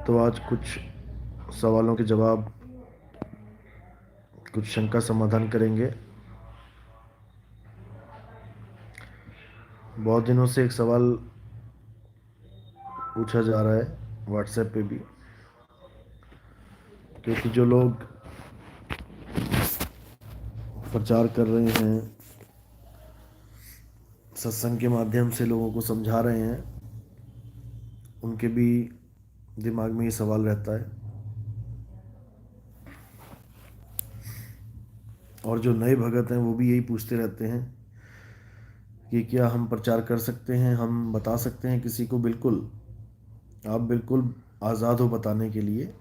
तो आज कुछ सवालों के जवाब, कुछ शंका समाधान करेंगे। बहुत दिनों से एक सवाल पूछा जा रहा है व्हाट्सएप पे भी, क्योंकि जो लोग प्रचार कर रहे हैं, सत्संग के माध्यम से लोगों को समझा रहे हैं, उनके भी दिमाग में ये सवाल रहता है। और जो नए भगत हैं वो भी यही पूछते रहते हैं कि क्या हम प्रचार कर सकते हैं, हम बता सकते हैं किसी को। बिल्कुल, आप बिल्कुल आज़ाद हो बताने के लिए।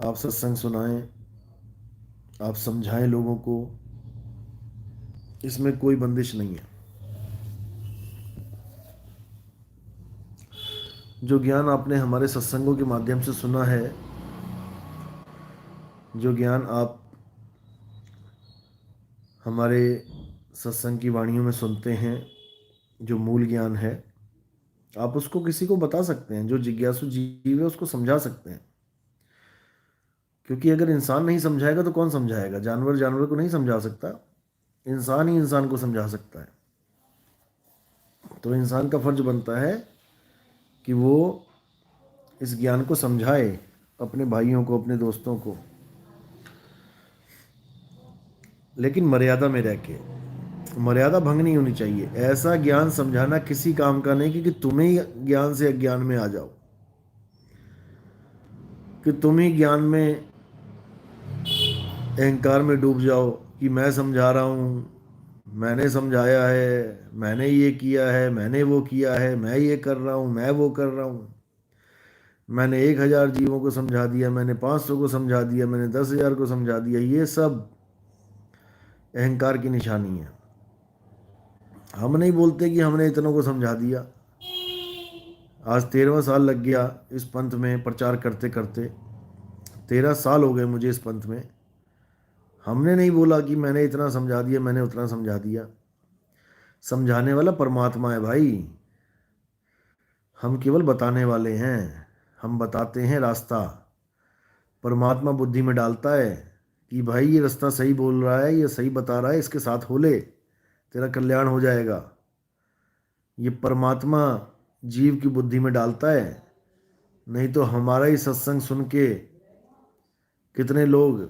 आप सत्संग सुनाएं, आप समझाएं लोगों को, इसमें कोई बंदिश नहीं है। जो ज्ञान आपने हमारे सत्संगों के माध्यम से सुना है, जो ज्ञान आप हमारे सत्संग की वाणियों में सुनते हैं, जो मूल ज्ञान है, आप उसको किसी को बता सकते हैं। जो जिज्ञासु जीव है उसको समझा सकते हैं। क्योंकि अगर इंसान नहीं समझाएगा तो कौन समझाएगा? जानवर जानवर को नहीं समझा सकता, इंसान ही इंसान को समझा सकता है। तो इंसान का फर्ज बनता है कि वो इस ज्ञान को समझाए अपने भाइयों को, अपने दोस्तों को, लेकिन मर्यादा में रह के। मर्यादा भंग नहीं होनी चाहिए। ऐसा ज्ञान समझाना किसी काम का नहीं कि तुम्हें ही ज्ञान से अज्ञान में आ जाओ, कि तुम ही ज्ञान में, अहंकार में डूब जाओ कि मैं समझा रहा हूँ, मैंने समझाया है, मैंने ये किया है, मैंने वो किया है, मैं ये कर रहा हूँ, मैं वो कर रहा हूँ, मैंने 1,000 जीवों को समझा दिया, मैंने 500 को समझा दिया, मैंने 10,000 को समझा दिया। ये सब अहंकार की निशानी है। हम नहीं बोलते कि हमने इतनों को समझा दिया। आज 13वां साल लग गया इस पंथ में प्रचार करते करते। 13 साल हो गए मुझे इस पंथ में। हमने नहीं बोला कि मैंने इतना समझा दिया, मैंने उतना समझा दिया। समझाने वाला परमात्मा है भाई। हम केवल बताने वाले हैं। हम बताते हैं रास्ता। परमात्मा बुद्धि में डालता है कि भाई ये रास्ता सही बोल रहा है, ये सही बता रहा है, इसके साथ हो ले, तेरा कल्याण हो जाएगा। ये परमात्मा जीव की बुद्धि में डालता है। नहीं तो हमारा ही सत्संग सुन के कितने लोग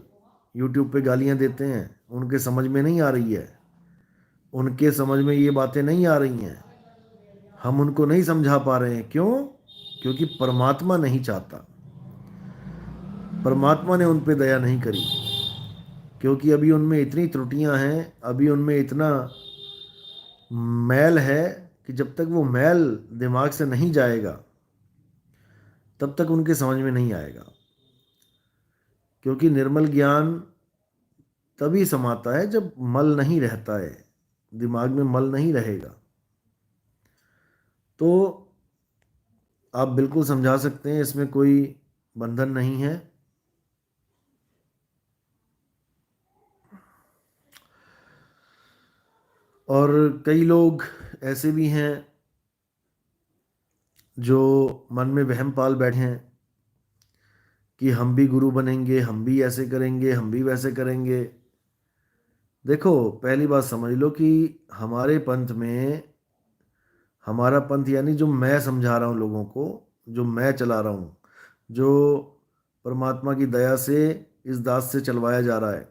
यूट्यूब पे गालियां देते हैं, उनके समझ में नहीं आ रही है। उनके समझ में ये बातें नहीं आ रही हैं। हम उनको नहीं समझा पा रहे हैं। क्यों? क्योंकि परमात्मा नहीं चाहता। परमात्मा ने उन पे दया नहीं करी, क्योंकि अभी उनमें इतनी त्रुटियां हैं, अभी उनमें इतना मैल है कि जब तक वो मैल दिमाग से नहीं जाएगा तब तक उनके समझ में नहीं आएगा। क्योंकि निर्मल ज्ञान तभी समाता है जब मल नहीं रहता है, दिमाग में मल नहीं रहेगा। तो आप बिल्कुल समझा सकते हैं, इसमें कोई बंधन नहीं है। और कई लोग ऐसे भी हैं जो मन में वहम पाल बैठे हैं कि हम भी गुरु बनेंगे, हम भी ऐसे करेंगे, हम भी वैसे करेंगे। देखो, पहली बात समझ लो कि हमारे पंथ में, हमारा पंथ यानी जो मैं समझा रहा हूँ लोगों को, जो मैं चला रहा हूँ, जो परमात्मा की दया से इस दास से चलवाया जा रहा है,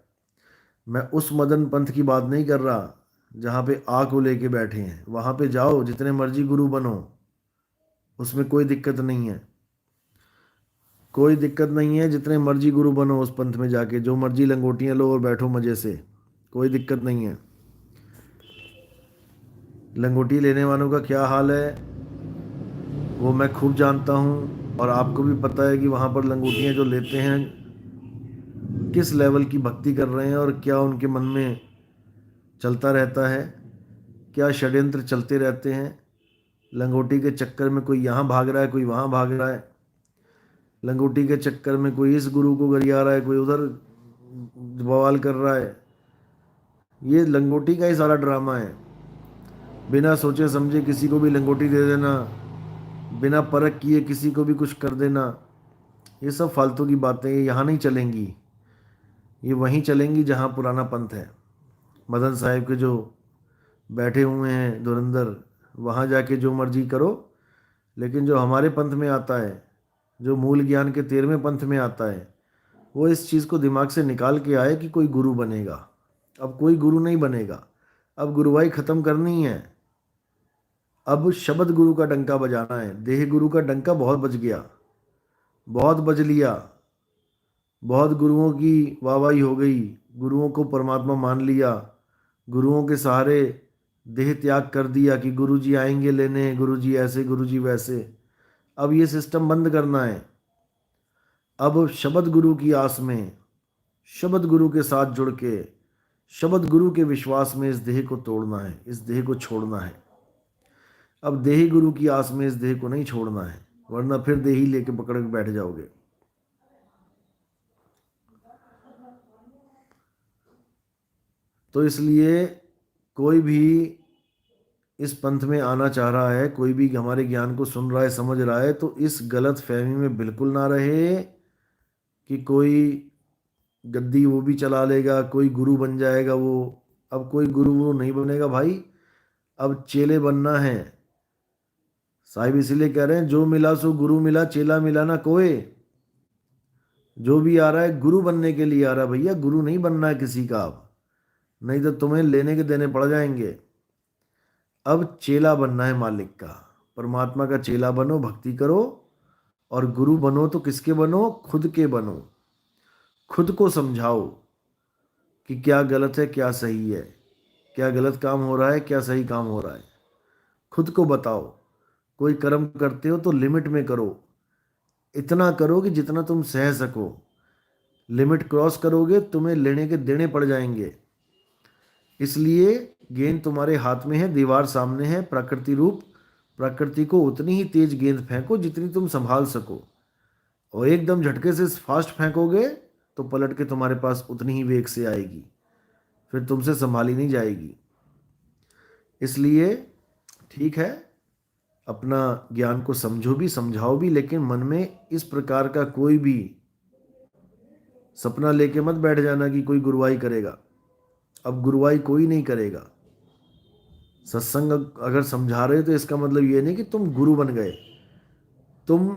मैं उस मदन पंथ की बात नहीं कर रहा जहाँ पे आ को लेके बैठे हैं। वहाँ पे जाओ, जितने मर्जी गुरु बनो, उसमें कोई दिक्कत नहीं है। कोई दिक्कत नहीं है, जितने मर्जी गुरु बनो उस पंथ में जाके, जो मर्जी लंगोटियाँ लो और बैठो मज़े से, कोई दिक्कत नहीं है। लंगोटी लेने वालों का क्या हाल है वो मैं खूब जानता हूँ, और आपको भी पता है कि वहाँ पर लंगोटियाँ जो लेते हैं किस लेवल की भक्ति कर रहे हैं और क्या उनके मन में चलता रहता है, क्या षड्यंत्र चलते रहते हैं। लंगोटी के चक्कर में कोई यहाँ भाग रहा है, कोई वहाँ भाग रहा है। लंगोटी के चक्कर में कोई इस गुरु को गरिया रहा है, कोई उधर बवाल कर रहा है। ये लंगोटी का ही सारा ड्रामा है। बिना सोचे समझे किसी को भी लंगोटी दे देना, बिना परख किए किसी को भी कुछ कर देना, ये सब फालतू की बातें यहाँ नहीं चलेंगी, ये वहीं चलेंगी जहाँ पुराना पंथ है। मदन साहिब के जो बैठे हुए हैं धुरंधर, वहाँ जाके जो मर्जी करो। लेकिन जो हमारे पंथ में आता है, जो मूल ज्ञान के 13वें पंथ में आता है, वो इस चीज़ को दिमाग से निकाल के आए कि कोई गुरु बनेगा। अब कोई गुरु नहीं बनेगा, अब गुरुवाई ख़त्म करनी है। अब शब्द गुरु का डंका बजाना है। देह गुरु का डंका बहुत बज गया, बहुत बज लिया, बहुत गुरुओं की वाहवाही हो गई, गुरुओं को परमात्मा मान लिया, गुरुओं के सहारे देह त्याग कर दिया कि गुरुजी आएंगे लेने, गुरुजी ऐसे, गुरुजी वैसे। अब ये सिस्टम बंद करना है। अब शब्द गुरु की आस में, शब्द गुरु के साथ जुड़ के, शब्द गुरु के विश्वास में इस देह को तोड़ना है, इस देह को छोड़ना है। अब देही गुरु की आस में इस देह को नहीं छोड़ना है, वरना फिर देही लेके पकड़ के बैठ जाओगे। तो इसलिए कोई भी इस पंथ में आना चाह रहा है, कोई भी हमारे ज्ञान को सुन रहा है, समझ रहा है, तो इस गलत फहमी में बिल्कुल ना रहे कि कोई गद्दी वो भी चला लेगा, कोई गुरु बन जाएगा वो। अब कोई गुरु वो नहीं बनेगा भाई, अब चेले बनना है। साहिब इसीलिए कह रहे हैं, जो मिला सो गुरु मिला, चेला मिला ना कोई। जो भी आ रहा है गुरु बनने के लिए आ रहा है भैया, गुरु नहीं बनना है किसी का। अब नहीं तो तुम्हें लेने के देने पड़ जाएंगे। अब चेला बनना है मालिक का, परमात्मा का चेला बनो, भक्ति करो। और गुरु बनो तो किसके बनो? खुद के बनो। खुद को समझाओ कि क्या गलत है, क्या सही है, क्या गलत काम हो रहा है, क्या सही काम हो रहा है। खुद को बताओ। कोई कर्म करते हो तो लिमिट में करो, इतना करो कि जितना तुम सह सको। लिमिट क्रॉस करोगे तुम्हें लेने के देने पड़ जाएंगे। इसलिए गेंद तुम्हारे हाथ में है, दीवार सामने है, प्रकृति रूप। प्रकृति को उतनी ही तेज गेंद फेंको जितनी तुम संभाल सको, और एकदम झटके से फास्ट फेंकोगे तो पलट के तुम्हारे पास उतनी ही वेग से आएगी, फिर तुमसे संभाली नहीं जाएगी। इसलिए ठीक है, अपना ज्ञान को समझो भी, समझाओ भी, लेकिन मन में इस प्रकार का कोई भी सपना लेके मत बैठ जाना कि कोई गुरुवाई करेगा। अब गुरुवाई कोई नहीं करेगा। सत्संग अगर समझा रहे हो तो इसका मतलब ये नहीं कि तुम गुरु बन गए। तुम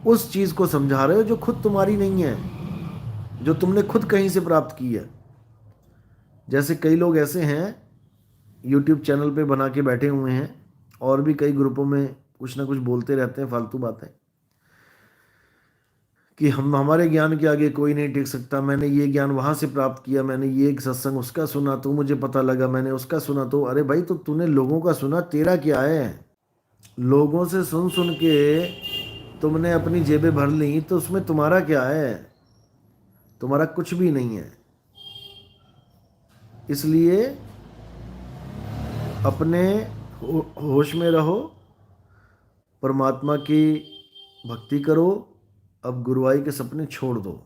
उस चीज को समझा रहे हो जो खुद तुम्हारी नहीं है, जो तुमने खुद कहीं से प्राप्त की है। जैसे कई लोग ऐसे हैं यूट्यूब चैनल पे बना के बैठे हुए हैं, और भी कई ग्रुपों में कुछ ना कुछ बोलते रहते हैं फालतू बातें कि हम हमारे ज्ञान के आगे कोई नहीं टिक सकता, मैंने ये ज्ञान वहाँ से प्राप्त किया, मैंने ये एक सत्संग उसका सुना तो मुझे पता लगा, मैंने उसका सुना तो। अरे भाई, तो तूने लोगों का सुना, तेरा क्या है? लोगों से सुन सुन के तुमने अपनी जेबें भर ली, तो उसमें तुम्हारा क्या है? तुम्हारा कुछ भी नहीं है। इसलिए अपने होश में रहो, परमात्मा की भक्ति करो। अब गुरुवाई के सपने छोड़ दो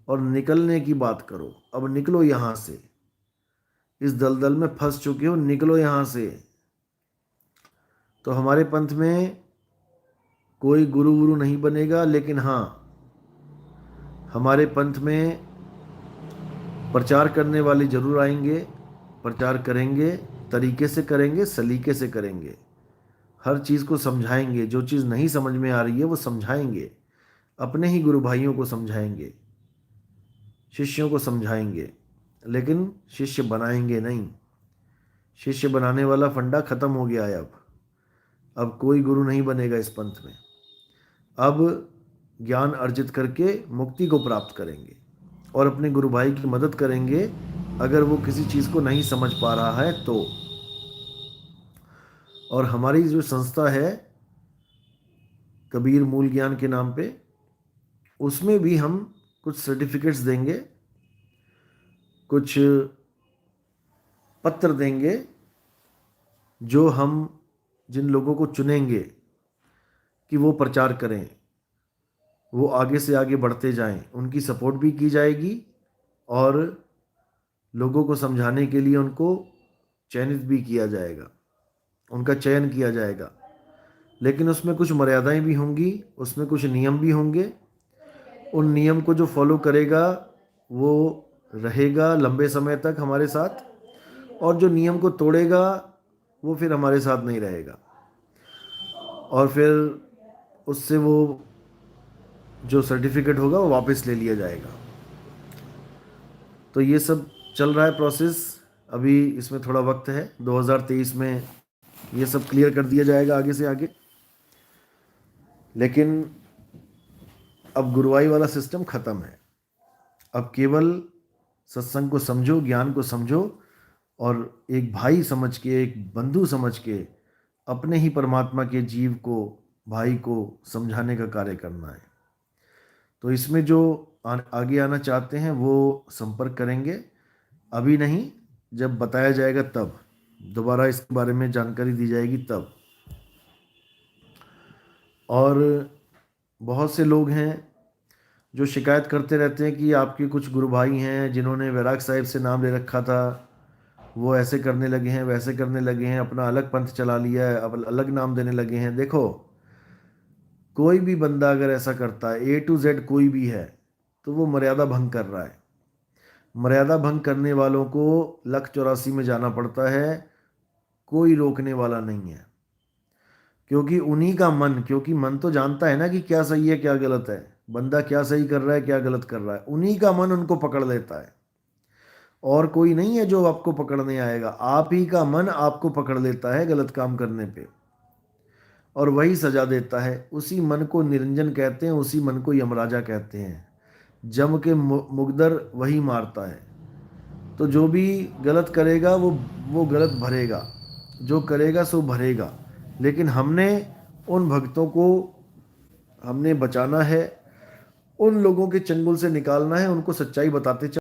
और निकलने की बात करो। अब निकलो यहाँ से, इस दलदल में फंस चुके हो, निकलो यहाँ से। तो हमारे पंथ में कोई गुरु गुरु नहीं बनेगा, लेकिन हाँ, हमारे पंथ में प्रचार करने वाले जरूर आएंगे, प्रचार करेंगे, तरीके से करेंगे, सलीके से करेंगे, हर चीज़ को समझाएंगे। जो चीज़ नहीं समझ में आ रही है वो समझाएंगे, अपने ही गुरु भाइयों को समझाएंगे, शिष्यों को समझाएंगे, लेकिन शिष्य बनाएंगे नहीं। शिष्य बनाने वाला फंडा खत्म हो गया है। अब कोई गुरु नहीं बनेगा इस पंथ में। अब ज्ञान अर्जित करके मुक्ति को प्राप्त करेंगे और अपने गुरु भाई की मदद करेंगे अगर वो किसी चीज़ को नहीं समझ पा रहा है तो। और हमारी जो संस्था है कबीर मूल ज्ञान के नाम पे, उसमें भी हम कुछ सर्टिफिकेट्स देंगे, कुछ पत्र देंगे, जो हम जिन लोगों को चुनेंगे कि वो प्रचार करें, वो आगे से आगे बढ़ते जाएं, उनकी सपोर्ट भी की जाएगी और लोगों को समझाने के लिए उनको चयनित भी किया जाएगा, उनका चयन किया जाएगा। लेकिन उसमें कुछ मर्यादाएं भी होंगी, उसमें कुछ नियम भी होंगे। उन नियम को जो फॉलो करेगा वो रहेगा लंबे समय तक हमारे साथ, और जो नियम को तोड़ेगा वो फिर हमारे साथ नहीं रहेगा, और फिर उससे वो जो सर्टिफिकेट होगा वो वापस ले लिया जाएगा। तो ये सब चल रहा है प्रोसेस। अभी इसमें थोड़ा वक्त है, 2023 में ये सब क्लियर कर दिया जाएगा आगे से आगे। लेकिन अब गुरुवाई वाला सिस्टम खत्म है। अब केवल सत्संग को समझो, ज्ञान को समझो, और एक भाई समझ के, एक बंधु समझ के अपने ही परमात्मा के जीव को, भाई को समझाने का कार्य करना है। तो इसमें जो आगे आना चाहते हैं वो संपर्क करेंगे, अभी नहीं, जब बताया जाएगा तब, दोबारा इसके बारे में जानकारी दी जाएगी तब। और बहुत से लोग हैं जो शिकायत करते रहते हैं कि आपके कुछ गुरु भाई हैं जिन्होंने वैराग साहिब से नाम ले रखा था, वो ऐसे करने लगे हैं, वैसे करने लगे हैं, अपना अलग पंथ चला लिया है, अब अलग नाम देने लगे हैं। देखो, कोई भी बंदा अगर ऐसा करता है, ए टू जेड कोई भी है, तो वो मर्यादा भंग कर रहा है। मर्यादा भंग करने वालों को लख 84 में जाना पड़ता है, कोई रोकने वाला नहीं है। क्योंकि उन्हीं का मन, क्योंकि मन तो जानता है ना कि क्या सही है क्या गलत है, बंदा क्या सही कर रहा है क्या गलत कर रहा है, उन्हीं का मन उनको पकड़ लेता है। और कोई नहीं है जो आपको पकड़ने आएगा, आप ही का मन आपको पकड़ लेता है गलत काम करने पे, और वही सजा देता है। उसी मन को निरंजन कहते हैं, उसी मन को यमराजा कहते हैं। जम के मुगदर वही मारता है। तो जो भी गलत करेगा वो गलत भरेगा, जो करेगा सो भरेगा। लेकिन हमने उन भक्तों को हमने बचाना है, उन लोगों के चंगुल से निकालना है, उनको सच्चाई बताते